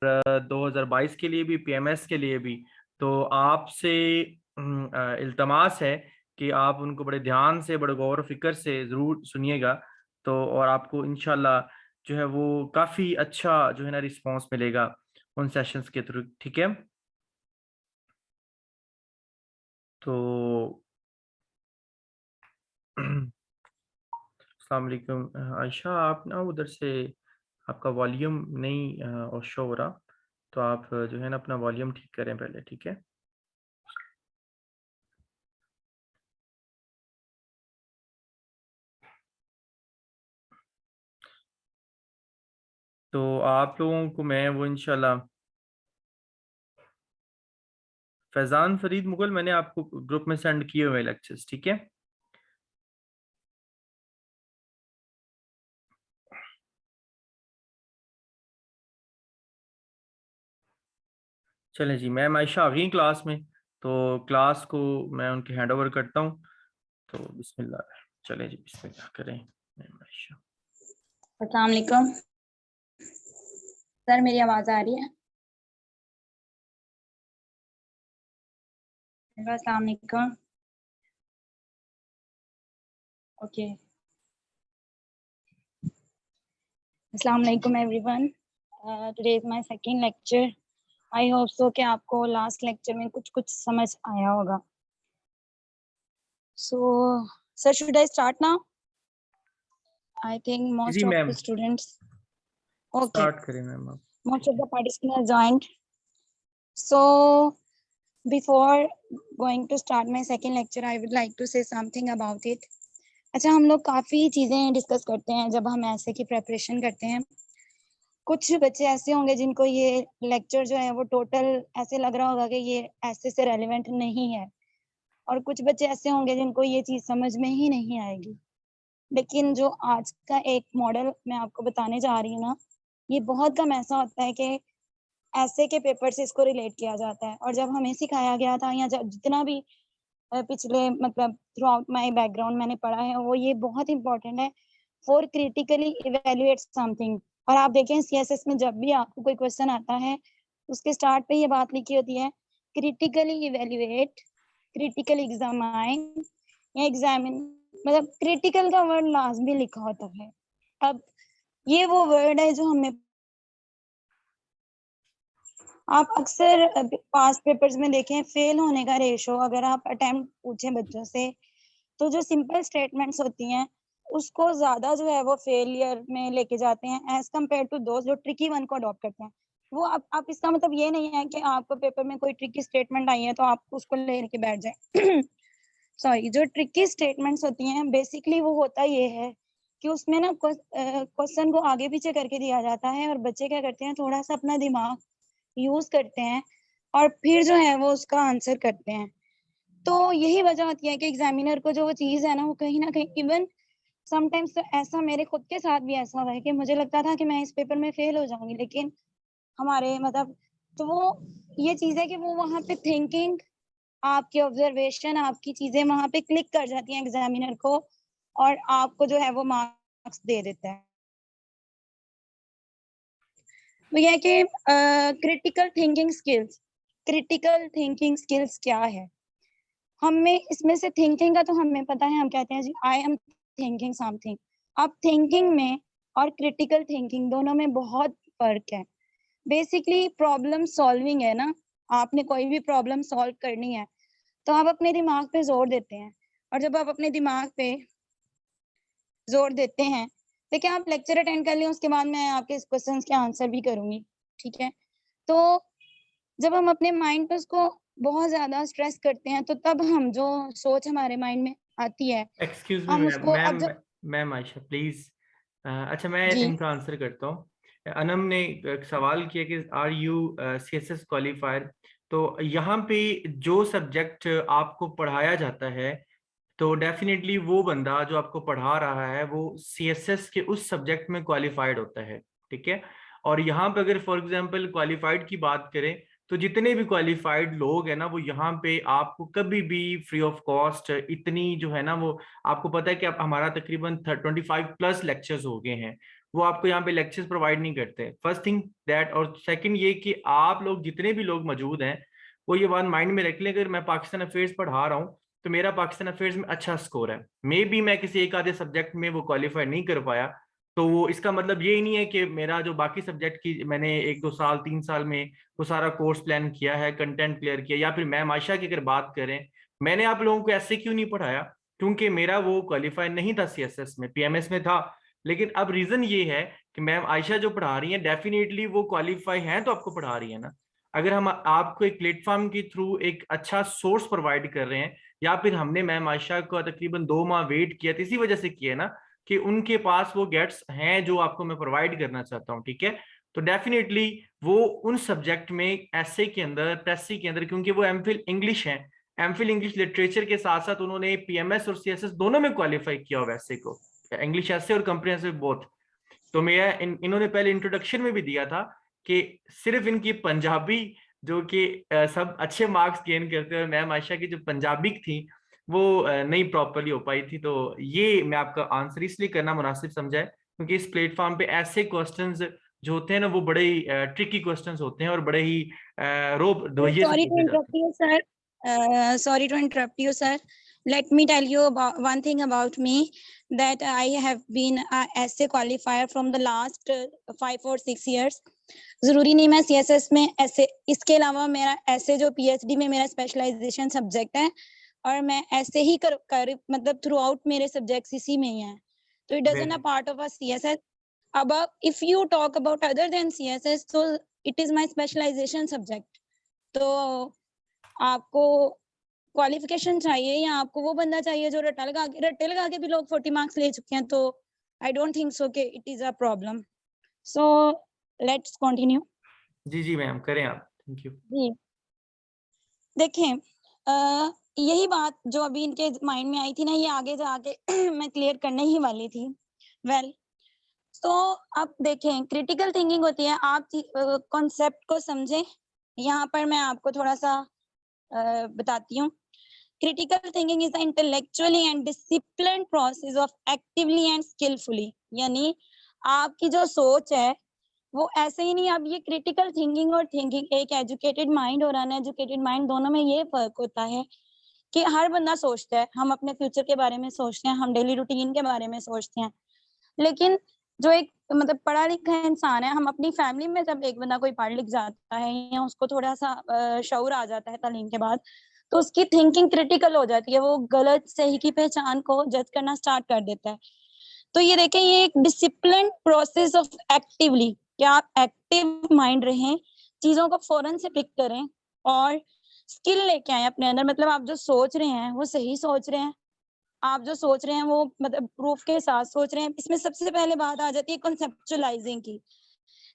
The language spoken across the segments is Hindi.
2022 के लिए भी, पीएमएस के लिए भी। तो आपसे इल्तमास है कि आप उनको बड़े ध्यान से, बड़े गौर फिक्र से ज़रूर सुनिएगा। तो और आपको इंशाल्लाह जो है वो काफ़ी अच्छा जो है ना रिस्पांस मिलेगा उन सेशंस के थ्रू, ठीक है। तो अस्सलाम वालेकुम आयशा, आप ना उधर से आपका वॉल्यूम नहीं और शो हो रहा, तो आप जो है ना अपना वॉल्यूम ठीक करें पहले, ठीक है। तो आप लोगों को मैं वो इंशाल्लाह फैज़ान फरीद मुगल मैंने आपको ग्रुप में सेंड किए हुए लेक्चर्स, ठीक है। चलें जी, मैम आयशा आ गई क्लास में, तो क्लास को मैं उनके हैंड ओवर करता हूँ। तो बिस्मिल्लाह, चलें जी, बिस्मिल्लाह करें मैम आयशा। अस्सलाम वालेकुम सर, मेरी आवाज़ आ रही है? अस्सलाम वालेकुम। ओके, अस्सलाम वालेकुम everyone. Today is my second lecture. I hope so कि आपको लास्ट लेक्चर में कुछ समझ आया होगा। So sir, should I start now? I think जी most of ma'am, the students okay, start करें मैम आप। most of the participants have joined. So before going to start my second lecture, I would like to say something about it. अच्छा, हम लोग काफ़ी चीज़ें डिस्कस करते हैं जब हम ऐसे की प्रेपरेशन करते हैं। कुछ बच्चे ऐसे होंगे जिनको ये लेक्चर जो है वो टोटल ऐसे लग रहा होगा कि ये ऐसे से रेलेवेंट नहीं है, और कुछ बच्चे ऐसे होंगे जिनको ये चीज़ समझ में ही नहीं आएगी। लेकिन जो आज का एक मॉडल मैं आपको बताने जा रही हूँ ना, ये बहुत कम ऐसा होता है कि ऐसे के पेपर से इसको रिलेट किया जाता है। और जब हमें सिखाया गया था या जब जितना भी पिछले मतलब थ्रू आउट माई बैकग्राउंड मैंने पढ़ा है, वो ये बहुत इंपॉर्टेंट है फॉर क्रिटिकली इवेल्युएट समथिंग। और आप देखें सीएसएस में जब भी आपको कोई क्वेश्चन आता है, उसके स्टार्ट पे ये बात लिखी होती है, क्रिटिकली इवेल्युएट, क्रिटिकली एग्जामाइन या एग्जामिन, मतलब क्रिटिकल का वर्ड लाजमी लिखा होता है। अब ये वो वर्ड है जो हमें आप अक्सर पास्ट पेपर्स में देखें, फेल होने का रेशो अगर आप अटेम्प्ट पूछें बच्चों से, तो जो सिंपल स्टेटमेंट्स होती हैं उसको ज्यादा जो है वो फेलियर में लेके जाते हैं एज कम्पेयर टू दोस्त जो ट्रिकी वन को अडॉप्ट करते हैं। वो आप इसका मतलब ये नहीं है कि आपको पेपर में कोई ट्रिकी स्टेटमेंट आई है तो आप उसको लेके बैठ जाए। सॉरी, जो ट्रिकी स्टेटमेंट्स होती हैं बेसिकली वो होता ये है कि उसमें ना क्वेश्चन को आगे पीछे करके दिया जाता है और बच्चे क्या करते हैं, थोड़ा सा अपना दिमाग यूज करते हैं और फिर जो है वो उसका आंसर करते हैं। तो यही वजह होती है कि एग्जामिनर को जो वो चीज है ना, वो कहीं ना कहीं इवन समटाइम्स तो ऐसा मेरे खुद के साथ भी ऐसा हुआ है कि मुझे लगता था कि मैं इस पेपर में फेल हो जाऊंगी, लेकिन हमारे मतलब तो वो ये चीज है कि वो वहां पे थिंकिंग, आपकी ऑब्जर्वेशन, आपकी चीजें वहां पे क्लिक कर जाती हैं एग्जामिनर को और आपको जो है वो मार्क्स दे देता है। तो यह कि क्रिटिकल थिंकिंग स्किल्स क्या है, हमें इसमें से थिंकिंग का तो हमें पता है, हम कहते हैं जी आई एम थिंकिंग समथिंग। अब थिंकिंग में और क्रिटिकल थिंकिंग दोनों में बहुत फर्क है। बेसिकली प्रॉब्लम सॉल्विंग है ना, आपने कोई भी प्रॉब्लम सॉल्व करनी है तो आप अपने दिमाग पे जोर देते हैं, और जब आप अपने दिमाग पे जोर देते हैं, देखिए आप लेक्चर अटेंड कर लें उसके बाद मैं आपके इस क्वेश्चन के आंसर भी करूंगी, ठीक है। तो जब हम अपने माइंड पे उसको बहुत ज्यादा स्ट्रेस करते हैं तो तब हम जो सोच हमारे माइंड में आती है, एक्सक्यूज मी हम मैम, उसको अब मैम जब मैम आयशा प्लीज। अच्छा, मैं जी इनका आंसर करता हूँ। अनम ने एक सवाल किया कि आर यू सीएसएस क्वालिफायर। तो यहाँ पे जो सब्जेक्ट आपको पढ़ाया जाता है, तो डेफिनेटली वो बंदा जो आपको पढ़ा रहा है वो सीएसएस के उस सब्जेक्ट में क्वालिफाइड होता है, ठीक है। और यहाँ पे अगर फॉर एग्जांपल क्वालिफाइड की बात करें, तो जितने भी क्वालिफाइड लोग हैं ना, वो यहाँ पे आपको कभी भी फ्री ऑफ कॉस्ट इतनी जो है ना वो, आपको पता है कि आप हमारा तकरीबन 25+ लेक्चर्स हो गए हैं, वो आपको यहाँ पे लेक्चर्स प्रोवाइड नहीं करते, फर्स्ट थिंग दैट। और सेकंड ये कि आप लोग जितने भी लोग मौजूद हैं वो ये बात माइंड में रख लें, अगर मैं पाकिस्तान अफेयर्स पढ़ा रहा हूँ तो मेरा पाकिस्तान अफेयर्स में अच्छा स्कोर है, मे बी मैं किसी एक आधे सब्जेक्ट में वो क्वालिफाई नहीं कर पाया, तो वो इसका मतलब ये ही नहीं है कि मेरा जो बाकी सब्जेक्ट की मैंने 1-2 साल 3 साल में वो सारा कोर्स प्लान किया है, कंटेंट क्लियर किया। या फिर मैम आयशा की अगर बात करें, मैंने आप लोगों को ऐसे क्यों नहीं पढ़ाया, क्योंकि मेरा वो क्वालिफाई नहीं था सीएसएस में, पीएमएस में था। लेकिन अब रीजन ये है कि मैम आयशा जो पढ़ा रही है डेफिनेटली वो क्वालिफाई है तो आपको पढ़ा रही है ना। अगर हम आपको एक प्लेटफॉर्म के थ्रू एक अच्छा सोर्स प्रोवाइड कर रहे हैं, या फिर हमने मैम आयशा को तकरीबन 2 माह वेट किया तो इसी वजह से किया ना कि उनके पास वो गेट्स हैं जो आपको मैं प्रोवाइड करना चाहता हूँ, ठीक है। तो डेफिनेटली वो उन सब्जेक्ट में एसए के अंदर, प्रेसी के अंदर, क्योंकि वो एमफिल इंग्लिश है, एमफिल इंग्लिश लिटरेचर के साथ साथ उन्होंने पीएमएस और सीएसएस दोनों में क्वालिफाई किया हुआ एसए को, इंग्लिश एसए और कंप्रिहेंसिव बोथ। तो मैं इन्होंने पहले इंट्रोडक्शन में भी दिया था कि सिर्फ इनकी पंजाबी जो कि सब अच्छे मार्क्स गेन करते हैं, मैम आयशा की जो पंजाबी थी वो नहीं प्रॉपरली हो पाई थी। तो ये मैं आपका आंसर इसलिए करना मुनासिब समझा है क्योंकि इस प्लेटफॉर्म पे ऐसे क्वेश्चंस जो होते हैं ना वो बड़े ही ट्रिकी क्वेश्चंस होते हैं और बड़े ही रोब धवैये से Sorry to पूछे जाते interrupt you, sir. Sorry to interrupt you, sir. Let me tell you about one thing about me, that I have been a essay qualifier from the last 5 or 6 years. जरूरी नहीं मैं सीएसएस में ऐसे, इसके अलावा मेरा ऐसे जो पीएचडी में मेरा स्पेशलाइजेशन सब्जेक्ट है, और मैं ऐसे ही कर मतलब थ्रू आउट मेरे सब्जेक्ट्स इसी में ही हैं, तो इट डजंट अ हैं। Part of a CSS. अब if you talk about other than CSS, तो it is my specialization subject. तो आपको क्वालिफिकेशन चाहिए या आपको वो बंदा चाहिए जो रट्टा लगा के भी लोग 40 मार्क्स ले चुके हैं, तो आई डोंट थिंक सो कि it is a problem. So let's continue. जी जी मैम, करें आप, थैंक यू। जी देखें, यही बात जो अभी इनके माइंड में आई थी ना, ये आगे जाके मैं क्लियर करने ही वाली थी। वेल, तो अब देखें, क्रिटिकल थिंकिंग होती है, आप कॉन्सेप्ट को समझें। यहाँ पर मैं आपको थोड़ा सा बताती हूँ। Critical thinking is the intellectually and disciplined process of actively and skilfully, यानी आपकी जो सोच है वो ऐसे ही नहीं। अब ये क्रिटिकल थिंकिंग और थिंकिंग, एक एजुकेटेड माइंड और अनएजुकेटेड माइंड दोनों में ये फर्क होता है कि हर बंदा सोचता है, हम अपने फ्यूचर के बारे में सोचते हैं, हम डेली रूटीन के बारे में सोचते हैं, लेकिन जो एक मतलब पढ़ा लिखा इंसान है, हम अपनी फैमिली में जब एक बंदा कोई पढ़ लिख जाता है या उसको थोड़ा सा शऊर आ जाता है तालीम के बाद, तो उसकी थिंकिंग क्रिटिकल हो जाती है, वो गलत सही की पहचान को जज करना स्टार्ट कर देता है। तो ये देखें, ये एक डिसिप्लिन प्रोसेस ऑफ एक्टिवली, कि आप एक्टिव माइंड रहें, चीजों को फौरन से पिक करें और स्किल लेके आए अपने अंदर। मतलब आप जो सोच रहे हैं वो सही सोच रहे हैं, आप जो सोच रहे हैं वो मतलब प्रूफ के साथ सोच रहे हैं। इसमें सबसे पहले बात आ जाती है कॉन्सेप्चुअलाइजिंग की,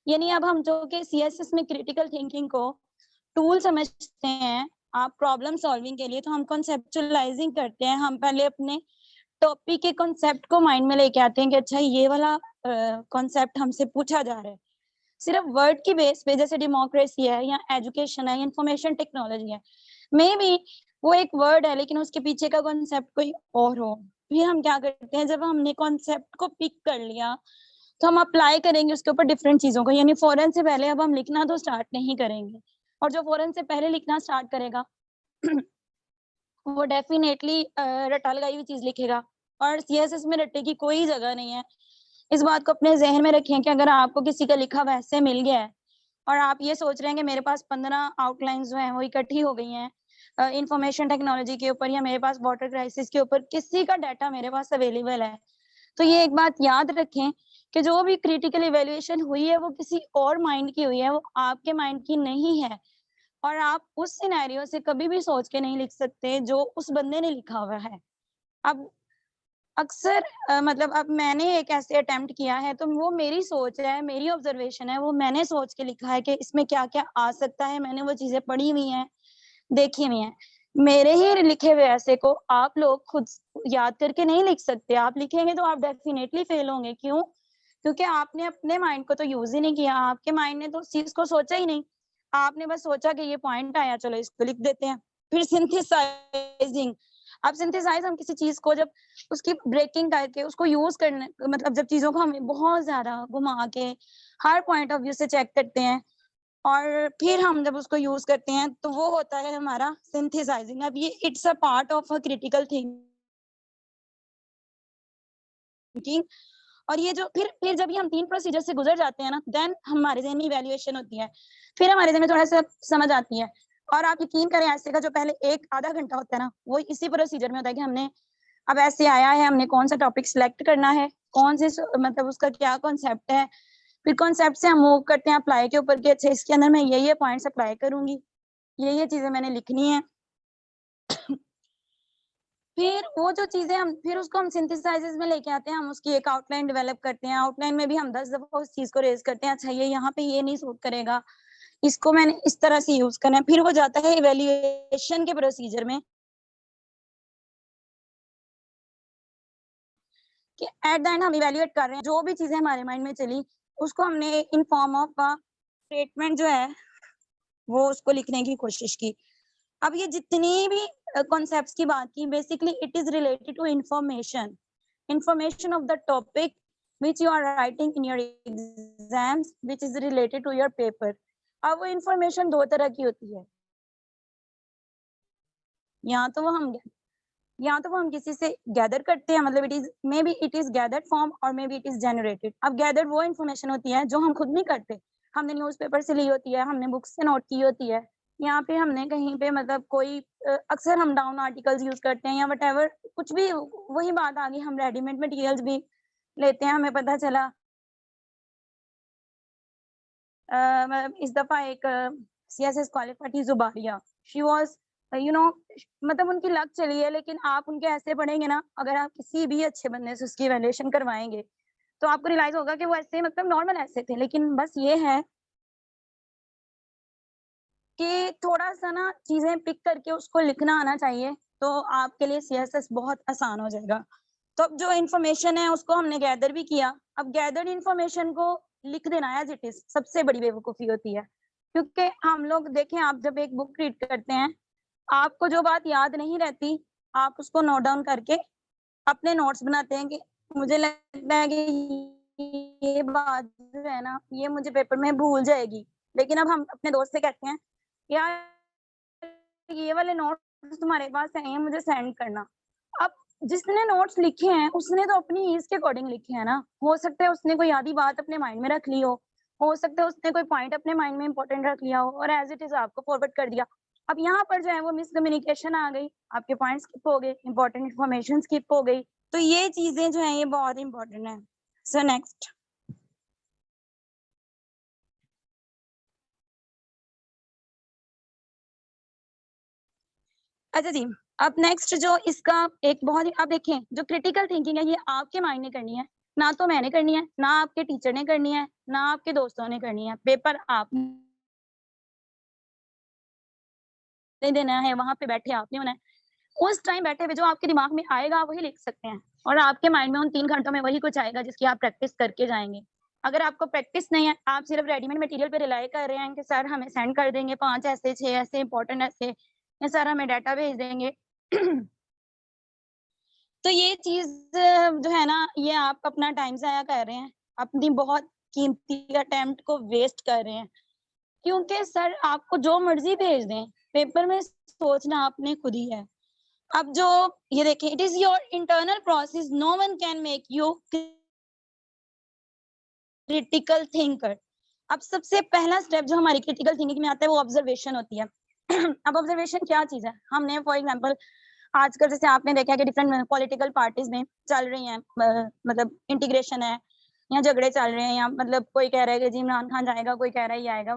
यानी अब हम जो कि सीएसएस में क्रिटिकल थिंकिंग को टूल समझते हैं आप प्रॉब्लम सॉल्विंग के लिए, तो हम कॉन्सेप्चुअलाइजिंग करते हैं। हम पहले अपने टॉपिक के कॉन्सेप्ट को माइंड में लेके आते हैं कि अच्छा ये वाला कॉन्सेप्ट हमसे पूछा जा रहा है। सिर्फ वर्ड की बेस पे, जैसे डेमोक्रेसी है या एजुकेशन है या इंफॉर्मेशन टेक्नोलॉजी है, मे बी वो एक वर्ड है लेकिन उसके पीछे का कॉन्सेप्ट कोई और हो। फिर हम क्या करते हैं, जब हमने कॉन्सेप्ट को पिक कर लिया तो हम अप्लाई करेंगे उसके ऊपर डिफरेंट चीजों को, यानी फौरन से पहले अब हम लिखना तो स्टार्ट नहीं करेंगे, और जो फौरन से पहले लिखना स्टार्ट करेगा वो डेफिनेटली रट्टा लगाई हुई चीज लिखेगा, और सीएसएस में रट्टे की कोई जगह नहीं है। इस बात को अपने जहन में रखें कि अगर आपको किसी का लिखा वैसे मिल गया है और आप ये सोच रहे हैं कि मेरे पास 15 आउटलाइंस जो हैं वो इकट्ठी हो गई हैं इंफॉर्मेशन टेक्नोलॉजी के ऊपर, या मेरे पास वाटर क्राइसिस के ऊपर किसी का डाटा मेरे पास अवेलेबल है, तो ये एक बात याद रखें कि जो भी क्रिटिकल इवेल्युएशन हुई है वो किसी और माइंड की हुई है, वो आपके माइंड की नहीं है। और आप उस सिनेरियो से कभी भी सोच के नहीं लिख सकते जो उस बंदे ने लिखा हुआ है। अब अक्सर मतलब अब मैंने एक ऐसे अटेम्प्ट किया है, तो वो मेरी सोच है, मेरी ऑब्जर्वेशन है, वो मैंने सोच के लिखा है कि इसमें क्या-क्या आ सकता है। मैंने वो चीज़ें पढ़ी हुई हैं, देखी हुई हैं। मेरे ही लिखे हुए ऐसे को आप लोग खुद याद करके नहीं लिख सकते। आप लिखेंगे तो आप डेफिनिटली फेल होंगे। क्यों? क्योंकि आपने अपने माइंड को तो यूज़ ही नहीं किया। आपके माइंड ने तो उस चीज़ को सोचा ही नहीं। आपने बस सोचा कि ये पॉइंट आया, चलो इसको लिख देते हैं। फिर सिंथेसाइजिंग, अब सिंथेसाइज हम किसी चीज को जब उसकी ब्रेकिंग करके उसको यूज करने, मतलब जब चीजों को हम बहुत ज्यादा घुमा के हर पॉइंट ऑफ व्यू से चेक करते हैं और फिर हम जब उसको यूज करते हैं तो वो होता है हमारा सिंथेसाइजिंग। अब ये it's a part of a critical thinking. और ये जो फिर जब ये हम 3 प्रोसीजर से गुजर जाते हैं ना, देन हमारे ज़हन में इवैल्यूएशन होती है। फिर हमारे ज़हन में थोड़ा-सा समझ आती है। और आप यकीन करें, ऐसे का जो पहले 1 आधा घंटा होता है ना, वो इसी प्रोसीजर में होता है कि हमने अब ऐसे आया है, हमने कौन-सा टॉपिक सिलेक्ट करना है, कौन से मतलब उसका क्या कॉन्सेप्ट है, फिर कॉन्सेप्ट से हम मूव करते हैं अप्लाई के ऊपर कि अच्छा इसके अंदर मैं ये पॉइंट्स अप्लाई करूँगी, ये चीज़ें मैंने लिखनी है। फिर वो जो चीज़ें हम फिर उसको हम सिंथेसाइज़ेज़ में लेके आते हैं, हम उसकी एक आउटलाइन डेवलप करते हैं। आउटलाइन में भी हम 10 दफ़ा उस चीज़ को रेज़ करते हैं, अच्छा ये यहाँ पे ये नहीं सूट करेगा, इसको मैंने इस तरह से यूज़ करना है। फिर वो जाता है इवैल्यूएशन के प्रोसीजर में कि एट द एंड हम इवैल्यूएट कर रहे हैं, जो भी चीज़ें हमारे माइंड में चली, उसको हमने in form of a statement जो है, वो उसको लिखने की कोशिश की। अब ये जितनी भी कॉन्सेप्ट्स की बात की, basically it is related to information of the topic which you are writing in your exams which is related to your paper। अब वो information 2 तरह की होती है, या तो वो हम किसी से गैदर करते हैं, मतलब इट इज गैदर्ड फॉर्म और may be it is generated. अब गैदर्ड वो इन्फॉर्मेशन होती है जो हम खुद नहीं करते, हमने न्यूज़पेपर से ली होती है, हमने बुक्स से नोट की होती है, यहाँ पे हमने कहीं पे मतलब कोई अक्सर हम डाउन आर्टिकल्स यूज करते हैं या वट कुछ भी, वही बात आ गई, हम रेडीमेड मटेरियल्स भी लेते हैं। हमें पता चला मतलब इस दफा एक CSS क्वालिफाइड थी Zubaria, she was you know, मतलब उनकी लक चली है, लेकिन आप उनके ऐसे पढ़ेंगे ना, अगर आप किसी भी अच्छे बंदे से उसकी वैल्यूएशन करवाएंगे तो आपको रियलाइज होगा कि वो ऐसे मतलब नॉर्मल ऐसे थे, लेकिन बस ये है कि थोड़ा-सा ना चीज़ें पिक करके उसको लिखना आना चाहिए, तो आपके लिए CSS बहुत आसान हो जाएगा। तो अब जो इन्फॉर्मेशन है उसको हमने गैदर भी किया। अब गैदर्ड इन्फॉर्मेशन को लिख देना एज़ इट इज़ सबसे बड़ी बेवकूफ़ी होती है। क्योंकि हम लोग देखें, आप जब एक बुक रीड करते हैं, आपको जो बात याद नहीं रहती, आप उसको नोट डाउन करके अपने नोट्स बनाते हैं कि मुझे लगता है कि ये बात जो है ना, ये मुझे पेपर में भूल जाएगी। लेकिन अब हम अपने दोस्त से कहते हैं, यार ये वाले नोट्स तुम्हारे पास हैं, मुझे सेंड करना। अब जिसने नोट्स लिखे हैं, उसने तो अपनी ईज़ के अकॉर्डिंग लिखे हैं ना। हो सकता है उसने कोई आधी बात अपने माइंड में रख ली हो सकता है उसने कोई पॉइंट अपने माइंड में इम्पोर्टेंट रख लिया हो और एज़ इट इज़ आपको फॉरवर्ड कर दिया। अब यहाँ पर जो है वो मिसकम्युनिकेशन आ गई, आपके पॉइंट स्किप हो गए, इम्पोर्टेंट इन्फॉर्मेशन स्किप हो गई। तो ये चीज़ें जो हैं ये बहुत इम्पोर्टेंट है। So next. अच्छा जी, अब नेक्स्ट जो इसका एक बहुत ही, अब देखिए जो क्रिटिकल थिंकिंग है ये आपके माइंड ने करनी है, ना तो मैंने करनी है, ना आपके टीचर ने करनी है, ना आपके दोस्तों ने करनी है। पेपर आपने देना है, वहाँ पे बैठे आपने होना है। उस टाइम बैठे हुए जो आपके दिमाग में आएगा आप वही लिख सकते हैं और आपके माइंड में उन 3 घंटों में वही कुछ आएगा जिसकी आप प्रैक्टिस करके जाएँगे। अगर आपको प्रैक्टिस नहीं है, आप सिर्फ रेडीमेड मटेरियल पे रिलाई कर रहे हैं कि सर हमें सेंड कर देंगे 5 ऐसे, 6 ऐसे इम्पोर्टेंट ऐसे, या सर हमें डाटा भेज देंगे। तो ये चीज़ जो है ना, ये आप अपना टाइम ज़ाया कर रहे हैं, अपनी बहुत कीमती अटेम्प्ट को वेस्ट कर रहे हैं। क्योंकि सर आपको जो मर्ज़ी भेज दें, पेपर में सोचना आपने खुद ही है। अब जो ये देखिए, it is your internal process, no one can make you critical thinker. अब सबसे पहला स्टेप जो हमारी क्रिटिकल थिंकिंग में आता है वो ऑब्जर्वेशन होती है। अब ऑब्जर्वेशन क्या चीज़ है? हमने फॉर एग्जांपल आजकल जैसे आपने देखा है कि डिफरेंट पॉलिटिकल पार्टीज़ में चल रही हैं, मतलब इंटीग्रेशन है या झगड़े चल रहे हैं, या मतलब कोई कह रहा है कि जी इमरान खान जाएगा, कोई कह रहा है ये आएगा।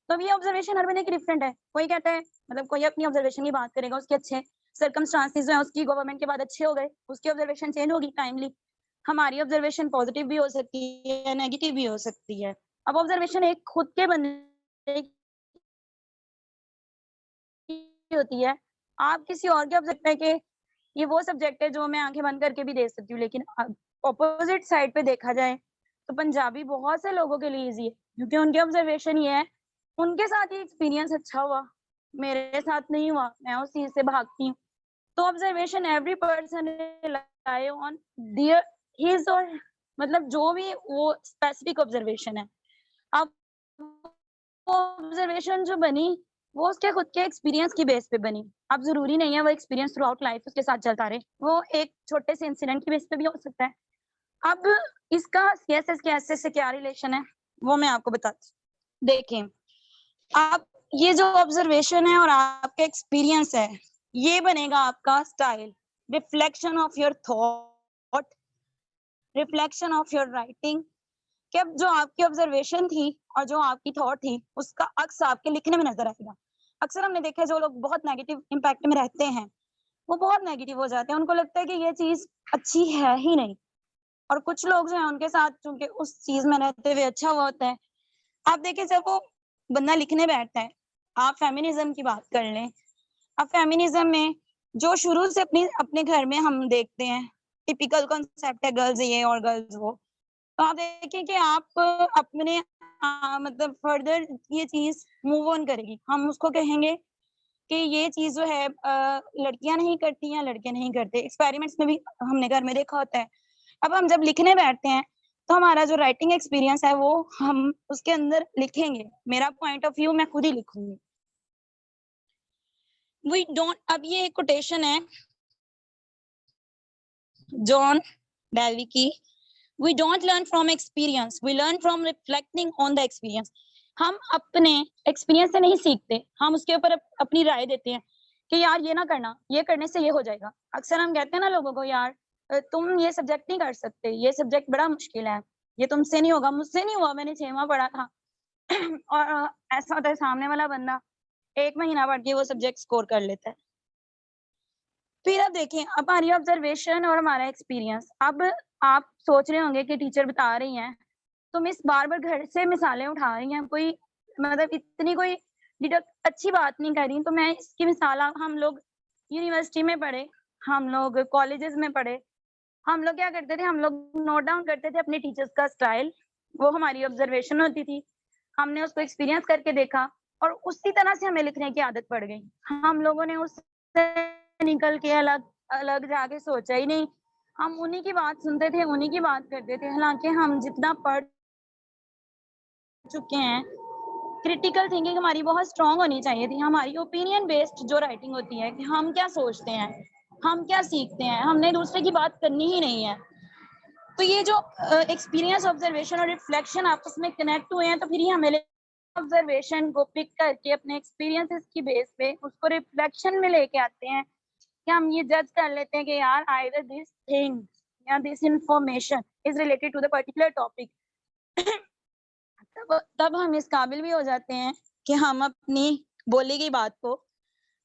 तो अब ये ऑब्जर्वेशन हर बंदे की डिफरेंट है। कोई कहता है, मतलब कोई अपनी ऑब्जर्वेशन की बात करेगा, उसके अच्छे सर्कमस्टांसेस जो है उसकी गवर्नमेंट के बाद अच्छे हो गए, उसकी ऑब्जर्वेशन चेंज होगी टाइमली। हमारी ऑब्जर्वेशन पॉजिटिव भी हो सकती है, नेगेटिव भी हो सकती है। अब ऑब्जर्वेशन एक खुद के बंदे की होती है। आप किसी और के ऑब्जर्व है कि ये वो सब्जेक्ट है जो मैं आँखें बंद करके भी दे सकती हूँ, लेकिन ऑपोज़िट साइड पे देखा जाए, तो पंजाबी बहुत से लोगों के लिए ईज़ी है, क्योंकि उनकी ऑब्जर्वेशन ये है, उनके साथ ये एक्सपीरियंस अच्छा हुआ, मेरे साथ नहीं हुआ, मैं उस चीज से भागती हूँ। तो observation every person rely on their his और मतलब जो भी वो स्पेसिफिक ऑब्जर्वेशन है। अब वो ऑब्जर्वेशन जो बनी वो उसके खुद के एक्सपीरियंस की बेस पे बनी। अब जरूरी नहीं है वो एक्सपीरियंस थ्रू आउट लाइफ उसके साथ चलता रहे, वो एक छोटे से इंसिडेंट की बेस पे भी हो सकता है। अब इसका सीएसएस के एसएस से क्या रिलेशन है वो मैं आपको बताती हूँ। देखें, आप ये जो ऑब्जर्वेशन है और आपका एक्सपीरियंस है, ये बनेगा आपका style, reflection of your thought, reflection of your writing. कि अब जो आपकी ऑब्जर्वेशन थी और जो आपकी थॉट थी उसका अक्स आपके लिखने में नजर आएगा। अक्सर हमने देखा है जो लोग बहुत नेगेटिव इम्पैक्ट में रहते हैं वो बहुत नेगेटिव हो जाते हैं, उनको लगता है कि ये चीज अच्छी है ही नहीं। और कुछ लोग जो है उनके साथ चूंकि उस चीज में रहते हुए अच्छा हुआ होता है। आप देखिए जब वो बंदा लिखने बैठता है, आप फेमिनिज्म की बात कर लें। अब फेमिनिज्म में जो शुरू से अपने घर में हम देखते हैं टिपिकल कॉन्सेप्ट है गर्ल्स ये और गर्ल्स वो। तो आप देखिए कि आप अपने मतलब फर्दर ये चीज मूव ऑन करेगी, हम उसको कहेंगे कि ये चीज जो है लड़कियां नहीं करती या लड़के नहीं करते। एक्सपेरिमेंट्स में भी हमने घर में देखा होता है। अब हम जब लिखने बैठते हैं तो हमारा जो राइटिंग एक्सपीरियंस है वो हम उसके अंदर लिखेंगे। मेरा पॉइंट ऑफ व्यू मैं खुद ही लिखूंगी। वी डोंट, अब ये एक कोटेशन है जॉन डेल्वी की, we don't learn from experience, we learn from reflecting on the experience। हम अपने एक्सपीरियंस से नहीं सीखते, हम उसके ऊपर अपनी राय देते हैं कि यार ये ना करना, ये करने से ये हो जाएगा। अक्सर हम कहते हैं ना लोगों को, यार तुम ये सब्जेक्ट नहीं कर सकते, ये सब्जेक्ट बड़ा मुश्किल है, ये तुमसे नहीं होगा। मुझसे नहीं हुआ, मैंने 6वां पढ़ा था और ऐसा होता है सामने वाला बंदा 1 महीना पढ़ के वो सब्जेक्ट स्कोर कर लेता है। फिर अब देखें, अब हमारी ऑब्जर्वेशन और हमारा एक्सपीरियंस। अब आप सोच रहे होंगे कि टीचर बता रही हैं तो मिस बार-बार घर से मिसालें उठा रही हैं, कोई मतलब इतनी कोई डिडक्ट अच्छी बात नहीं कर रही। तो मैं इसकी मिसाल, हम लोग यूनिवर्सिटी में पढ़े, हम लोग कॉलेजेस में पढ़े, हम लोग क्या करते थे, हम लोग नोट डाउन करते थे अपने टीचर्स का स्टाइल, वो हमारी ऑब्जर्वेशन होती थी। हमने उसको एक्सपीरियंस करके देखा और उसी तरह से हमें लिखने की आदत पड़ गई। हम लोगों ने उससे निकल के अलग जाके सोचा ही नहीं। हम उन्हीं की बात सुनते थे, उन्हीं की बात करते थे। हालाँकि हम जितना पढ़ चुके हैं, क्रिटिकल थिंकिंग हमारी बहुत स्ट्रांग होनी चाहिए थी। हमारी ओपिनियन बेस्ड जो राइटिंग होती है कि हम क्या सोचते हैं, हम क्या सीखते हैं, हमने दूसरे की बात करनी ही नहीं है। तो ये जो एक्सपीरियंस, ऑब्जर्वेशन और रिफ्लेक्शन आपस में कनेक्ट हुए हैं, तो फिर ही हमें ऑब्जर्वेशन को पिक करके अपने एक्सपीरियंसेस की बेस पे उसको रिफ्लेक्शन में लेके आते हैं कि हम ये जज कर लेते हैं कि यार आइदर दिस थिंग या this information is related to the particular topic. तब हम इस काबिल भी हो जाते हैं कि हम अपनी बोली गई बात को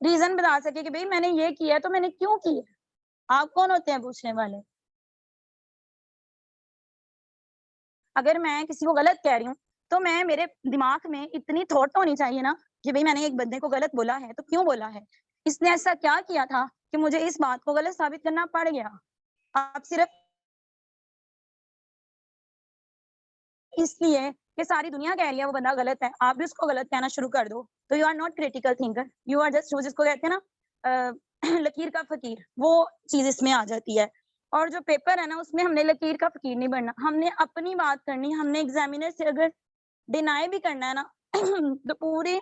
रीजन बता सके कि भाई मैंने ये किया तो मैंने क्यों किया। आप कौन होते हैं पूछने वाले? अगर मैं किसी को गलत कह रही हूँ तो मैं, मेरे दिमाग में इतनी थॉट होनी चाहिए ना कि भाई मैंने एक बंदे को गलत बोला है तो क्यों बोला है, इसने ऐसा क्या किया था कि मुझे इस बात को गलत साबित करना पड़ गया। आप सिर्फ इसलिए कि सारी दुनिया कह रही है वो बंदा गलत है, आप भी उसको गलत कहना शुरू कर दो, तो you are not critical thinker, you are just, वो जिसको कहते हैं ना लकीर का फकीर, वो चीज इसमें आ जाती है। और जो पेपर है ना उसमें हमने लकीर का फकीर नहीं बनना, हमने अपनी बात करनी। हमने एग्जामिनर से अगर डिनाई भी करना है ना तो पूरी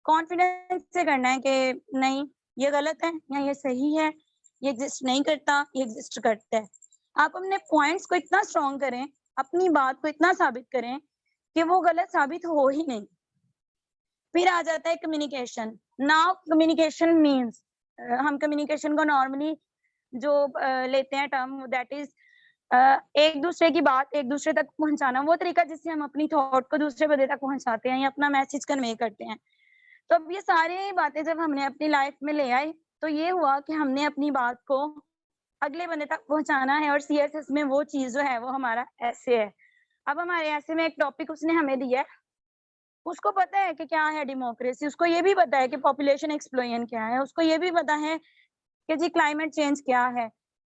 कॉन्फिडेंस से करना है कि नहीं ये गलत है या ये सही है, ये एग्जिस्ट नहीं करता, ये एग्जिस्ट करता है। आप अपने पॉइंट्स को इतना स्ट्रॉन्ग करें, अपनी बात को इतना साबित करें कि वो गलत साबित हो ही नहीं। फिर आ जाता है कम्युनिकेशन। नाउ कम्युनिकेशन मीन्स, हम कम्युनिकेशन को नॉर्मली जो लेते हैं टर्म, दैट इज एक दूसरे की बात एक दूसरे तक पहुंचाना, वो तरीका जिससे हम अपनी थॉट को दूसरे बंदे तक पहुंचाते हैं या अपना मैसेज कन्वे करते हैं। तो अब ये सारी बातें जब हमने अपनी लाइफ में ले आए तो ये हुआ कि हमने अपनी बात को अगले बंदे तक पहुंचाना है। और सीएसएस में वो चीज जो है वो हमारा ऐसे है। अब हमारे ऐसे में एक टॉपिक उसने हमें दिया है, उसको पता है कि क्या है डेमोक्रेसी, उसको ये भी पता है कि पॉपुलेशन एक्सप्लोजन क्या है, उसको ये भी पता है कि जी क्लाइमेट चेंज क्या है।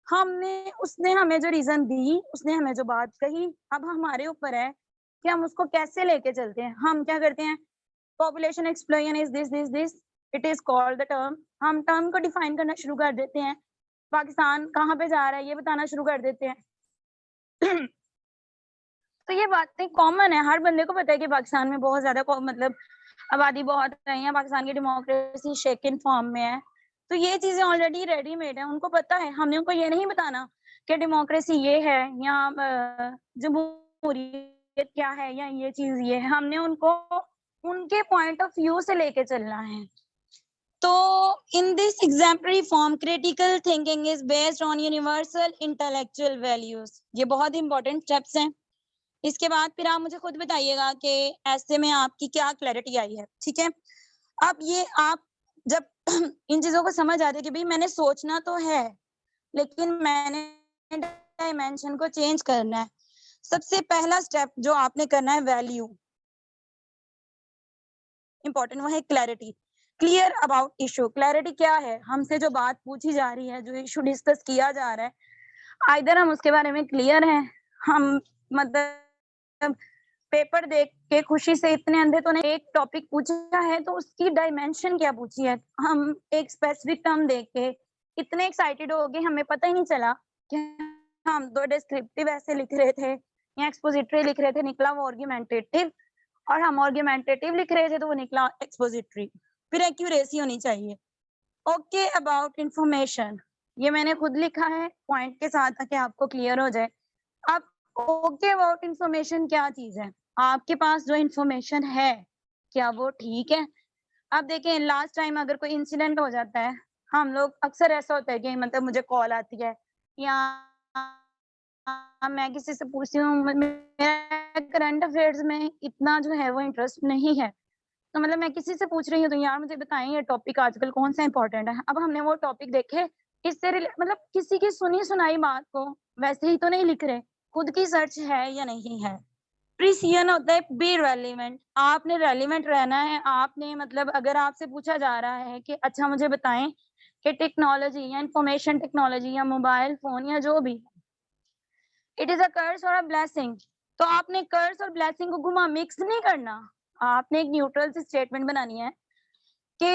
हमने, उसने हमें जो रीजन दी, उसने हमें जो बात कही, अब हमारे ऊपर है कि हम उसको कैसे लेके चलते हैं। हम क्या करते हैं, population explosion is this this this, it is called the term. हम टर्म को डिफाइन करना शुरू कर देते हैं, पाकिस्तान कहाँ पे जा रहा है ये बताना शुरू कर देते हैं। तो ये बातें कॉमन है, हर बंदे को पता है कि पाकिस्तान में बहुत ज्यादा मतलब आबादी बहुत नहीं है, पाकिस्तान की डेमोक्रेसी शेकन फॉर्म में है। तो ये चीजें ऑलरेडी रेडीमेड है, उनको पता है। हमने उनको ये नहीं बताना कि डेमोक्रेसी ये है या जमहूरियत क्या है या ये चीज ये है। हमने उनको उनके पॉइंट ऑफ व्यू से लेके चलना है। तो in this exemplary form critical thinking is based on universal intellectual values. ये बहुत इंपॉर्टेंट स्टेप्स हैं। इसके बाद फिर आप मुझे खुद बताइएगा कि ऐसे में आपकी क्या क्लैरिटी आई है, ठीक है। अब ये आप जब इन चीजों को समझ आते कि भाई मैंने सोचना तो है लेकिन मैंने डायमेंशन को चेंज करना है, सबसे पहला स्टेप जो आपने करना है वैल्यू इंपॉर्टेंट, वो है clarity. Clear about issue. Clarity क्या है, हमसे जो बात पूछी जा रही है, जो इशू डिस्कस किया जा रहा है, आइदर हम उसके बारे में क्लियर हैं, हम मतलब पेपर देख के खुशी से इतने अंधे तो नहीं, एक टॉपिक पूछा है तो उसकी डायमेंशन क्या पूछी है, हम एक स्पेसिफिक टर्म देख के इतने एक्साइटेड हो गए हमें पता ही नहीं चला कि हम दो डिस्क्रिप्टिव ऐसे लिख रहे थे या एक्सपोजिटरी लिख रहे थे, निकला वो आर्गुमेंटेटिव, और हम आर्गुमेंटेटिव लिख रहे थे तो वो निकला एक्सपोजिटरी। फिर एक्यूरेसी होनी चाहिए। ओके अबाउट इंफॉर्मेशन, ये मैंने खुद लिखा है पॉइंट के साथ ताकि आपको क्लियर हो जाए। अब ओके अबाउट इंफॉर्मेशन क्या चीज है, आपके पास जो इंफॉर्मेशन है क्या वो ठीक है। अब देखें लास्ट टाइम अगर कोई इंसिडेंट हो जाता है, हम लोग अक्सर ऐसा होता है कि मतलब मुझे कॉल आती है या मैं किसी से पूछती हूँ, मेरा करंट अफेयर्स में इतना जो है वो इंटरेस्ट नहीं है, तो मतलब मैं किसी से पूछ रही हूँ तो यार मुझे बताएं ये टॉपिक आजकल कौन सा इंपॉर्टेंट है। अब हमने वो टॉपिक देखे, इससे मतलब किसी की सुनी सुनाई बात को वैसे ही तो नहीं लिख रहे, खुद की सर्च है या नहीं है। प्रिसिजन होता है बी रेलिवेंट, आपने रेलिवेंट रहना है। आपने मतलब अगर आपसे पूछा जा रहा है कि अच्छा मुझे बताएं कि टेक्नोलॉजी या इंफॉर्मेशन टेक्नोलॉजी या मोबाइल फोन या जो भी, इट इज अ कर्स और अ ब्लेसिंग, तो आपने कर्स और ब्लेसिंग को घुमा मिक्स नहीं करना। आपने एक न्यूट्रल सी स्टेटमेंट बनानी है कि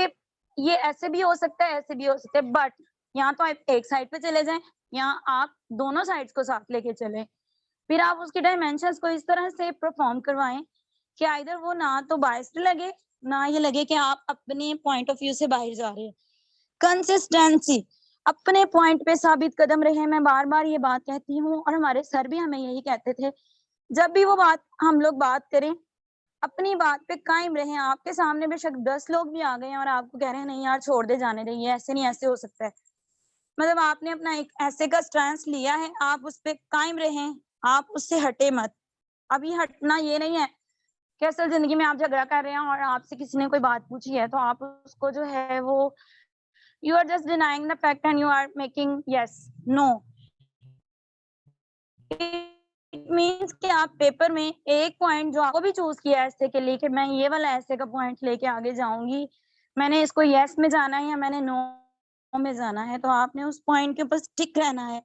ये ऐसे भी हो सकता है ऐसे भी हो सकता है, बट यहाँ तो आप एक साइड पे चले जाएं, यहाँ आप दोनों साइड्स को साथ लेके चले। फिर आप उसकी डायमेंशंस को इस तरह से परफॉर्म करवाएं कि आइदर वो ना तो बायस्ड लगे, ना ये लगे कि आप अपने पॉइंट ऑफ व्यू से बाहर जा रहे हैं। कंसिस्टेंसी, अपने पॉइंट पे साबित कदम रहे। मैं बार बार ये बात कहती हूँ और हमारे सर भी हमें यही कहते थे, जब भी वो बात हम लोग बात करें अपनी बात पे कायम रहें। आपके सामने बेशक 10 लोग भी आ गए और आपको कह रहे हैं नहीं यार छोड़ दे जाने दे, ये ऐसे नहीं ऐसे हो सकता है, मतलब आपने अपना एक ऐसे का स्टैंस लिया है, आप उस पे कायम रहें, आप उससे हटे मत। अभी हटना ये नहीं है कि असल जिंदगी में आप झगड़ा कर रहे हैं और आपसे किसी ने कोई बात पूछी है तो आप उसको जो है वो you are just denying the fact and you are making yes no. It means कि आप पेपर में एक पॉइंट जो आपको भी चूज किया ऐसे के लिए कि मैं ये वाला ऐसे का पॉइंट लेके आगे जाऊंगी, मैंने इसको यस में जाना है या मैंने नो में जाना है, तो आपने उस पॉइंट के ऊपर स्टिक रहना है,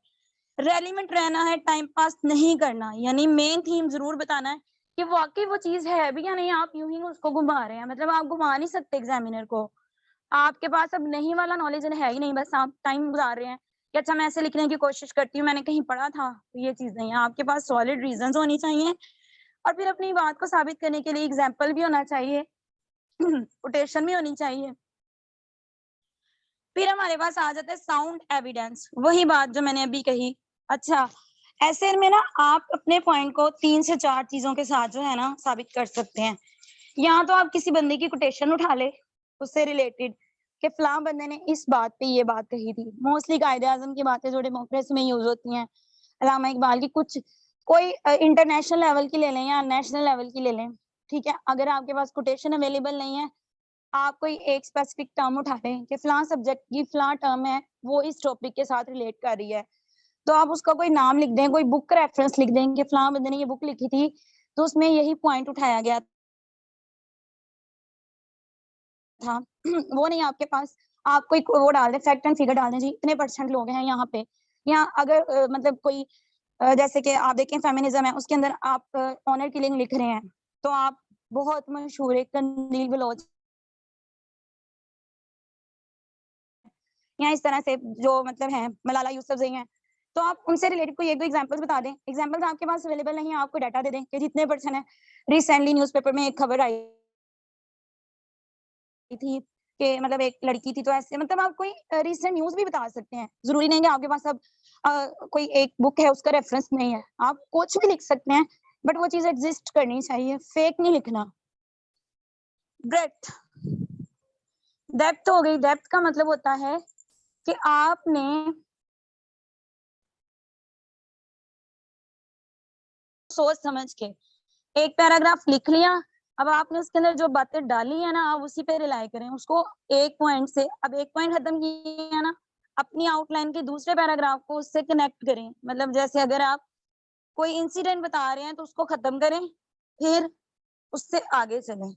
रेलिवेंट रहना है, टाइम पास नहीं करना। यानी मेन थीम जरूर बताना है कि वाकई वो चीज है भी या नहीं, आप यूं ही उसको घुमा रहे हैं, मतलब आप घुमा नहीं सकते एग्जामिनर को। आपके पास अब नहीं वाला नॉलेज है ही नहीं, बस आप टाइम गुजार रहे हैं कि अच्छा मैं ऐसे लिखने की कोशिश करती हूँ, मैंने कहीं पढ़ा था, तो ये चीज नहीं है। आपके पास सॉलिड रीजंस होनी चाहिए और फिर अपनी बात को साबित करने के लिए एग्जाम्पल भी होना चाहिए, कोटेशन भी होनी चाहिए। फिर हमारे पास आ जाता है साउंड एविडेंस, वही बात जो मैंने अभी कही। अच्छा ऐसे में ना आप अपने पॉइंट को 3 से 4 चीजों के साथ जो है ना साबित कर सकते हैं। यहाँ तो आप किसी बंदे की कोटेशन उठा ले उससे रिलेटेड कि फलां बंदे ने इस बात पे ये बात कही थी। मोस्टली कायदे आजम की बातें जो डेमोक्रेसी में यूज होती हैं, अल्लामा इकबाल की कुछ, कोई इंटरनेशनल लेवल की ले लें या नेशनल लेवल की ले लें, ठीक है। अगर आपके पास कोटेशन अवेलेबल नहीं है, आप कोई एक स्पेसिफिक टर्म उठा लें कि फलां सब्जेक्ट की फलां टर्म है वो इस टॉपिक के साथ रिलेट कर रही है, तो आप उसका कोई नाम लिख दें, कोई बुक रेफरेंस लिख दें कि फलां बंदे ने ये बुक लिखी थी तो उसमें यही पॉइंट उठाया गया था। वो नहीं आपके पास, आप कोई वो डाल दें, फैक्ट एंड फिगर डाल दें जी इतने % लोग हैं यहाँ पे, या अगर मतलब कोई जैसे कि आप देखें फेमिनिज्म है उसके अंदर आप ऑनर किलिंग लिख रहे हैं, तो आप बहुत मशहूर एक कंदील बलोच या इस तरह से जो मतलब हैं मलाला यूसुफजई हैं, तो आप उनसे रिलेटेड कोई 1-2 एग्जांपल्स बता दें। एग्जांपल्स आपके पास अवेलेबल नहीं है, आपको डाटा दे दें कि जितने पर्सन हैं। रिसेंटली न्यूज़पेपर में एक खबर आई थी कि मतलब एक लड़की थी, तो ऐसे मतलब आप कोई रीसेंट न्यूज़ भी बता सकते हैं। ज़रूरी नहीं है आपके पास अब कोई एक बुक है उसका रेफरेंस नहीं है। आप कुछ भी लिख सकते हैं, बट वो चीज़ एग्ज़िस्ट करनी चाहिए, फेक नहीं लिखना। ब्रेड्थ, डेप्थ हो गई। डेप्थ का मतलब होता है कि आपने सोच समझ के एक पैराग्राफ लिख लिया, अब आपने उसके अंदर जो बातें डाली है ना, आप उसी पे रिलाई करें। उसको एक पॉइंट से अब एक पॉइंट खत्म किया ना, अपनी आउटलाइन के दूसरे पैराग्राफ को उससे कनेक्ट करें। मतलब जैसे अगर आप कोई इंसिडेंट बता रहे हैं तो उसको खत्म करें, फिर उससे आगे चलें।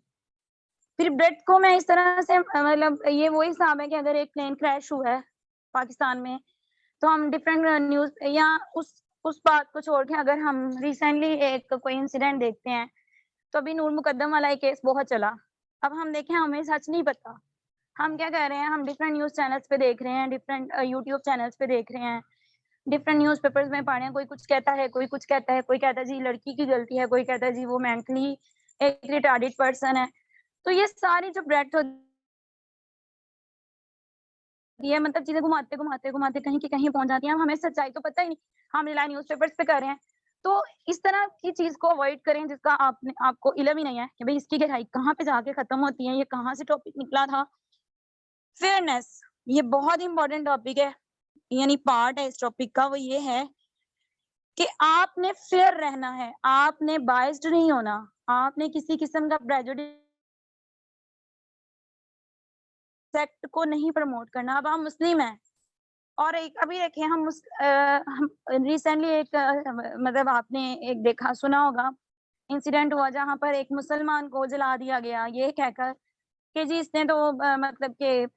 फिर ब्रेड्थ को मैं इस तरह से मतलब ये वही हिसाब है कि अगर एक प्लेन क्रैश हुआ है पाकिस्तान में, तो हम डिफरेंट न्यूज़ या उस बात को छोड़ के अगर हम रिसेंटली एक कोई इंसिडेंट देखते हैं, तो अभी नूर मुकद्दम वाला एक केस बहुत चला। अब हम देखें, हमें सच नहीं पता। हम क्या कर रहे हैं, हम डिफरेंट न्यूज़ चैनल्स पे देख रहे हैं, डिफरेंट यूट्यूब चैनल्स पे देख रहे हैं, डिफरेंट न्यूज़पेपर्स में पढ़ रहे हैं, कोई कुछ कहता है, कोई कुछ कहता है, कोई कहता है जी लड़की की गलती है, कोई कहता है जी वो मेंटली एक रिटार्डेड पर्सन है। तो ये सारी जो ब्रेड्थ होती है, मतलब चीज़ें घुमाते-घुमाते कहीं की कहीं पहुँच जाती हैं। अब हमें सच्चाई तो पता ही नहीं, हम रिलाई न्यूज़पेपर्स पे कर रहे हैं। तो इस तरह की चीज़ को अवॉइड करें जिसका आपको इल्म ही नहीं है कि भई इसकी गहराई कहाँ पे जाके खत्म होती है, ये कहाँ से टॉपिक निकला था। फेयरनेस, ये बहुत इंपॉर्टेंट टॉपिक है, यानी पार्ट है इस टॉपिक का, वो ये है कि आपने फेयर रहना है, आपने बायस्ड नहीं होना, आपने किसी किस्म का प्रेजुडिस सेक्ट को नहीं प्रमोट करना। अब हम मुस्लिम हैं और एक अभी देखिए हम रिसेंटली एक मतलब आपने एक देखा सुना होगा, इंसिडेंट हुआ जहाँ पर एक मुसलमान को जला दिया गया, ये कहकर कि जी इसने तो मतलब कि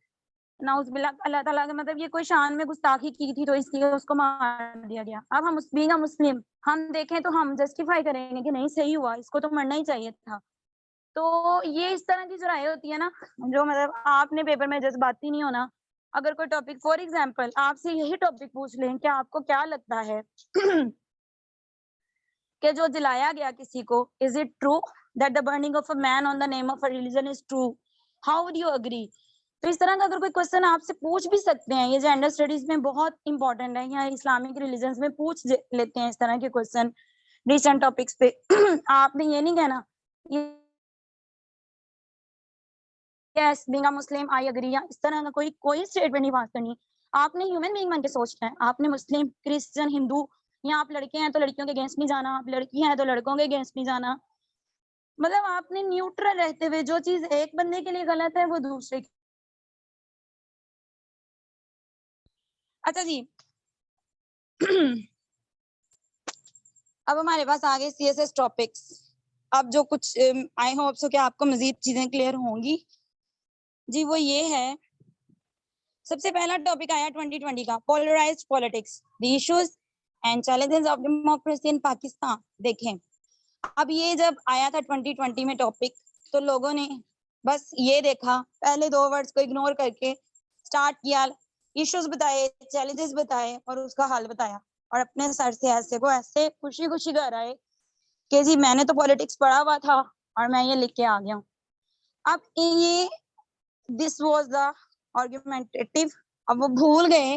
नाउज़ुबिल्लाह अल्लाह ताला का मतलब ये कोई शान में गुस्ताखी की थी, तो इसलिए उसको मार दिया गया। अब हम बीइंग अ मुस्लिम हम देखें तो हम जस्टिफाई करेंगे कि नहीं सही हुआ, इसको तो मरना ही चाहिए था। तो ये इस तरह की जो राय होती है ना, जो मतलब आपने पेपर में जज़्बाती नहीं होना। अगर कोई टॉपिक फॉर एग्ज़ाम्पल आपसे यही टॉपिक पूछ लें कि आपको क्या लगता है कि जो जलाया गया किसी को, is it true that the burning of a man on the name of a religion is true? How would you agree? तो इस तरह का अगर कोई क्वेश्चन आपसे पूछ भी सकते हैं, ये जेंडर स्टडीज़ में बहुत इम्पोर्टेंट है, या इस्लामिक रिलिजन्स में पूछ लेते हैं इस तरह के क्वेश्चन रिसेंट टॉपिक्स पे। आपने ये नहीं कहना, yes being a Muslim I agree, या इस तरह का कोई स्टेटमेंट नहीं पास करनी। आपने ह्यूमन बीइंग बन के सोचना है। आपने मुस्लिम, क्रिश्चियन, हिंदू, या आप लड़के हैं तो लड़कियों के अगेंस्ट नहीं जाना, आप लड़की हैं तो लड़कों के अगेंस्ट नहीं जाना। मतलब आपने न्यूट्रल रहते हुए जो चीज़ एक बंदे के लिए गलत है, वो दूसरे के। अच्छा जी। अब हमारे पास आ गए सीएसएस टॉपिक्स। अब जो कुछ आई होप सो कि आपको मज़ीद चीज़ें क्लियर होंगी। जी वो ये है, सबसे पहला टॉपिक आया 2020 का, polarised politics, the issues and challenges of democracy in Pakistan. देखें, अब ये जब आया था 2020 में टॉपिक, तो लोगों ने बस ये देखा, पहले 2 वर्ड्स को इग्नोर करके स्टार्ट किया, इश्यूज बताए, चैलेंजेस बताए और उसका हल बताया, और अपने सर से ऐसे को ऐसे खुशी-खुशी कर आए कि जी मैंने तो पॉलिटिक्स पढ़ा हुआ था और मैं ये लिख के आ गया हूँ। अब ये दिस वाज द आर्गुमेंटेटिव। अब वो भूल गए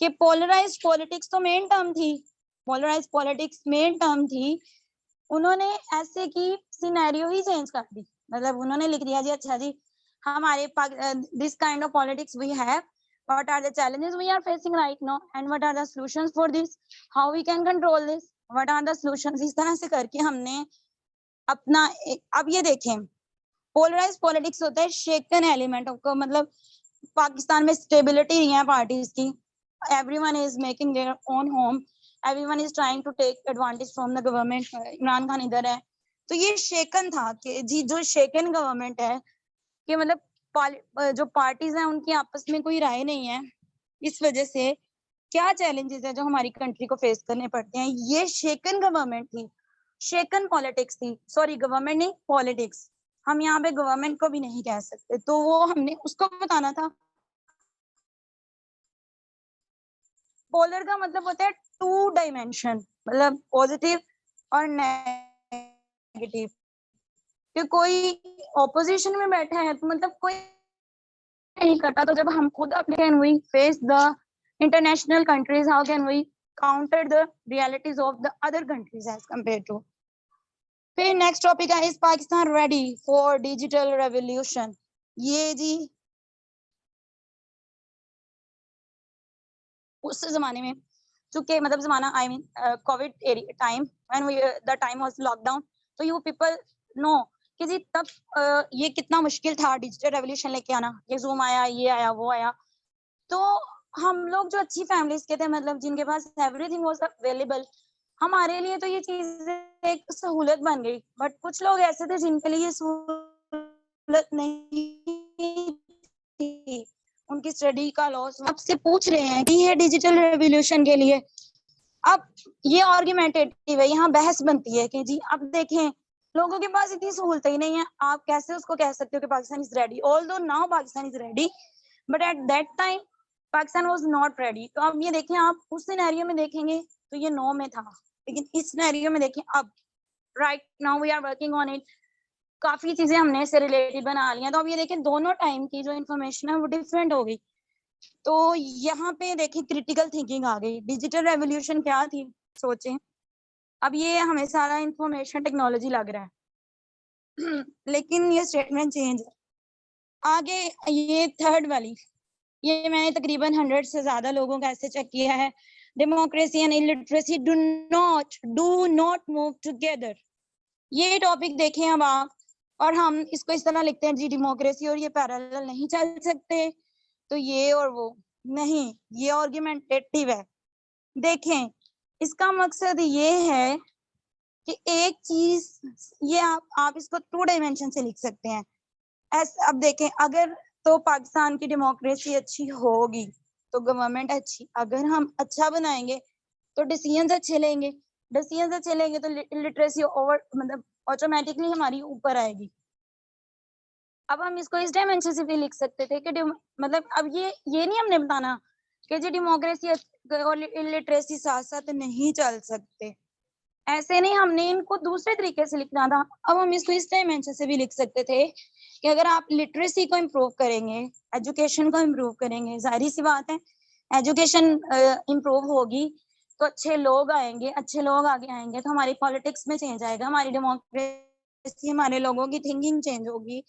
कि पोलराइज्ड पॉलिटिक्स तो मेन टर्म थी, पोलराइज्ड पॉलिटिक्स मेन टर्म थी। उन्होंने ऐसे की सिनेरियो ही चेंज कर दी। मतलब उन्होंने लिख दिया जी अच्छा जी हमारे this kind of politics we have, what are the challenges we are facing right now and what are the solutions for this, how we can control this, what are the solutions। इस तरह से करके हमने अपना अब ये देखें, पोलराइज्ड पॉलिटिक्स होता है शेकन एलिमेंट को, मतलब पाकिस्तान में स्टेबिलिटी नहीं है पार्टीज की, everyone is making their own home, everyone is trying to take advantage from the government। Imran Khan इधर है, तो ये शेकन था कि जी जो शेकन गवर्नमेंट है कि मतलब जो पार्टीज हैं उनकी आपस में कोई राय नहीं है, इस वजह से क्या चैलेंजेस है जो हमारी कंट्री को फेस करने पड़ते हैं। ये शेकन गवर्नमेंट थी, शेकन पॉलिटिक्स थी, सॉरी गवर्नमेंट नहीं पॉलिटिक्स, हम यहाँ पे गवर्नमेंट को भी नहीं कह सकते, तो वो हमने उसको बताना था। पोलर का मतलब होता है 2 डायमेंशन, मतलब पॉजिटिव और नेगेटिव। कि कोई ऑपोजिशन में बैठा है तो मतलब कोई नहीं करता, तो जब हम खुद अपने can we face the international countries, how can we counter the realities of the other countries as compare to. फिर नेक्स्ट टॉपिक है, is Pakistan ready for digital revolution. ये जी उस जमाने में, चूंकि मतलब जमाना I mean Covid time when we the time was lockdown, तो यू पीपल नो कि जी तब ये कितना मुश्किल था डिजिटल रेवोल्यूशन लेके आना। ये जूम आया, ये आया, वो आया। तो हम लोग जो अच्छी फैमिलीज के थे, मतलब जिनके पास एवरीथिंग वाज अवेलेबल, हमारे लिए तो ये चीज एक सहूलत बन गई। बट कुछ लोग ऐसे थे जिनके लिए सहूलत नहीं थी, उनकी स्टडी का लॉस। आपसे पूछ रहे हैं कि ये डिजिटल रेवोल्यूशन के लिए, अब ये आर्गुमेंटेटिव है, यहाँ बहस बनती है कि जी अब देखें लोगों के पास इतनी सहूलत ही नहीं है, आप कैसे उसको कह सकते हो कि Pakistan is ready. Although now Pakistan is ready, but at that time Pakistan was not ready. तो अब ये देखें, आप उस सिनेरियो में देखेंगे तो ये 9 में था, लेकिन इस सिनेरियो में देखें अब right now we are working on it. काफी चीजें हमने इससे रिलेटेड बना ली हैं। तो अब ये देखें दोनों टाइम की जो इन्फॉर्मेशन है वो डिफरेंट हो गई। तो यहाँ पे देखिए क्रिटिकल थिंकिंग आ गई। डिजिटल रेवोल्यूशन क्या थी सोचें, अब ये हमें सारा इंफॉर्मेशन टेक्नोलॉजी लग रहा है लेकिन ये स्टेटमेंट चेंज है। आगे ये थर्ड वाली, ये मैंने तकरीबन 100 से ज्यादा लोगों का ऐसे चेक किया है। Democracy and illiteracy do not move together. ये टॉपिक देखें अब आप, और हम इसको इस तरह लिखते हैं जी डेमोक्रेसी और ये पैरेलल नहीं चल सकते, तो ये और वो नहीं, ये आर्गुमेंटेटिव है। देखें इसका मकसद ये है कि एक चीज ये आप इसको 2 डायमेंशन से लिख सकते हैं। अब देखें, अगर तो पाकिस्तान की डेमोक्रेसी अच्छी होगी तो गवर्नमेंट अच्छी, अगर हम अच्छा बनाएंगे तो डिसीजंस अच्छे लेंगे, डिसीजंस अच्छे लेंगे तो लिटरेसी ओवर मतलब ऑटोमेटिकली हमारी ऊपर आएगी। अब हम इसको इस डायमेंशन से भी लिख सकते थे कि मतलब अब ये नहीं हमने बताना कि जी डेमोक्रेसी और लिटरेसी साथ साथ नहीं चल सकते, ऐसे नहीं, हमने इनको दूसरे तरीके से लिखना था। अब हम इसको इस डायमेंशन से भी लिख सकते थे कि अगर आप लिटरेसी को इम्प्रूव करेंगे, एजुकेशन को इम्प्रूव करेंगे, जाहिर सी बात है एजुकेशन इम्प्रूव होगी तो अच्छे लोग आएंगे, अच्छे लोग आगे आएंगे तो हमारी पॉलिटिक्स में चेंज आएगा, हमारी डेमोक्रेसी, हमारे लोगों की थिंकिंग चेंज होगी।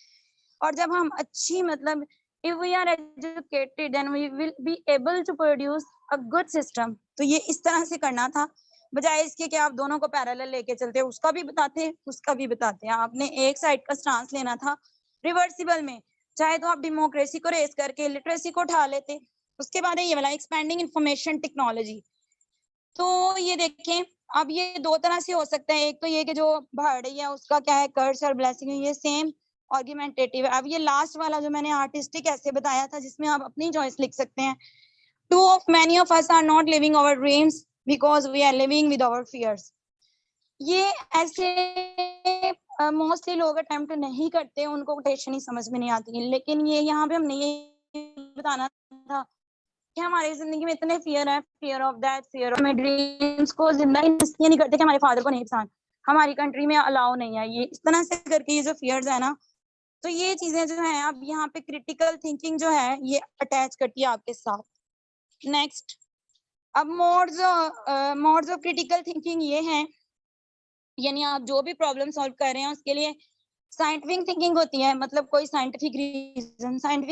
और जब हम अच्छी मतलब if we are educated then we will be able to produce a good system। तो ये इस तरह से करना था, बजाय इसके कि आप दोनों को पैरेलल लेके चलते, उसका भी बताते उसका भी बताते। आपने एक साइड का स्टांस लेना था रिवर्सिबल में, चाहे तो आप डेमोक्रेसी को रेस करके लिटरेसी को उठा लेते। उसके बाद है ये वाला एक्सपेंडिंग इंफॉर्मेशन टेक्नोलॉजी। तो ये देखें अब ये 2 तरह से हो सकता है, एक तो ये कि जो भाड़ है उसका क्या है कर्स और ब्लेसिंग, ये सेम आर्गुमेंटेटिव है। अब ये लास्ट वाला जो मैंने आर्टिस्टिक ऐसे बताया था जिसमें आप अपनी चॉइस लिख सकते हैं। many of us are not living our dreams because we are living with our fears। ये ऐसे मोस्टली लोग अटेम्प्ट नहीं करते, उनको कोटेशन ही समझ में नहीं आती, लेकिन ये यहाँ पे हमने ये बताना था कि हमारी जिंदगी में इतने फियर है, fear of that, fear of dreams को जिंदा इसलिए नहीं करते कि हमारे फादर को नहीं पसंद, हमारी कंट्री में अलाउ नहीं है, ये इस तरह से करके ये जो फियर्स है ना, तो ये चीजें जो है अब यहाँ पे क्रिटिकल थिंकिंग जो है ये अटैच करती है आपके साथ। नेक्स्ट, अब मोड्स ऑफ क्रिटिकल थिंकिंग ये हैं, यानी आप जो भी प्रॉब्लम सॉल्व कर रहे हैं उसके लिए साइंटिफिक थिंकिंग होती है, मतलब कोई साइंटिफिक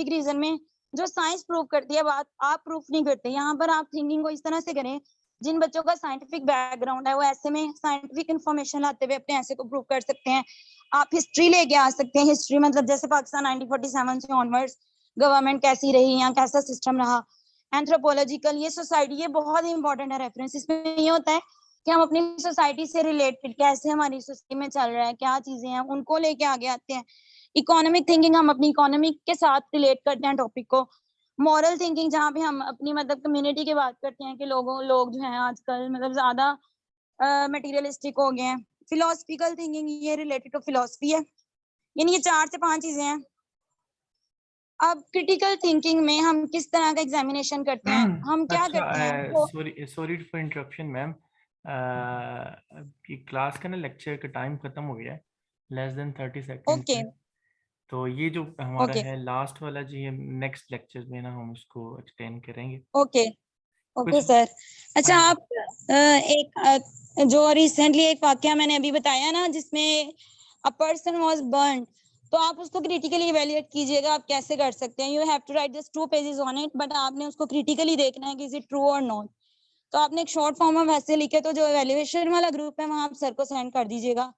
रीजन में जो साइंस प्रूव करती है बात आप प्रूफ नहीं करते। यहाँ पर आप थिंकिंग को इस तरह से करें, जिन बच्चों का साइंटिफिक बैकग्राउंड है वो ऐसे में साइंटिफिक इंफॉर्मेशन लाते हुए अपने ऐसे को प्रूव कर सकते हैं। आप हिस्ट्री लेके आ सकते हैं, हिस्ट्री मतलब जैसे पाकिस्तान 1947 से ऑनवर्ड्स गवर्नमेंट कैसी रही, यहाँ कैसा सिस्टम रहा। एंथ्रोपोलॉजिकल, ये सोसाइटी, ये बहुत इंपॉर्टेंट है रेफरेंस। इसमें ये होता है कि हम अपनी सोसाइटी से रिलेटेड कैसे हमारी सोसाइटी में चल रहा है, क्या चीजें हैं, उनको लेके आगे आते हैं। इकोनॉमिक थिंकिंग, हम अपनी इकोनॉमी के साथ रिलेट करते हैं टॉपिक को। मॉरल थिंकिंग, जहाँ पे हम अपनी मतलब कम्युनिटी की बात करते हैं कि लोग जो हैं आजकल मतलब ज्यादा मटेरियलिस्टिक हो गए हैं। फिलोसफिकल थिंकिंग, ये रिलेटेड टू फिलोसफी है। यानी ये 4 से 5 चीजें हैं अब क्रिटिकल थिंकिंग में हम किस तरह का एग्जामिनेशन करते हैं, हम क्या अच्छा, करते हैं तो sorry for interruption ma'am, class का ना लेक्चर का टाइम खत्म हो गया है, लेस देन 30 सेकेंड्स ओके है। तो ये जो हमारा ओके है लास्ट वाला जी, हम नेक्स्ट लेक्चर में ना हम उसको एक्सटेंड करेंगे ओके ओके कुछ। सर। हाँ अच्छा जी। आप जो रिसेंटली एक वाकया मैंने अभी बताया ना जिसमें अ पर्सन वाज बर्न, तो आप उसको क्रिटिकली इवेल्युएट कीजिएगा, आप कैसे कर सकते हैं। You have to write just 2 pages on it, but आपने उसको क्रिटिकली देखना है कि इज इट ट्रू और नॉट। तो आपने एक शॉर्ट फॉर्म में वैसे लिखे, तो जो इवेल्युएशन वाला ग्रुप है वहां आप सर को सेंड कर दीजिएगा।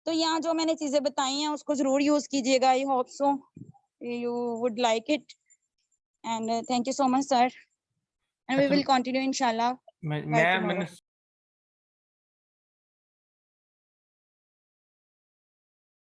तो यहाँ जो मैंने चीजें बताई हैं उसको जरूर यूज कीजिएगा। आई hope so you would like it, and thank you so much sir, and we अच्छा, will continue inshallah by मैंने tomorrow.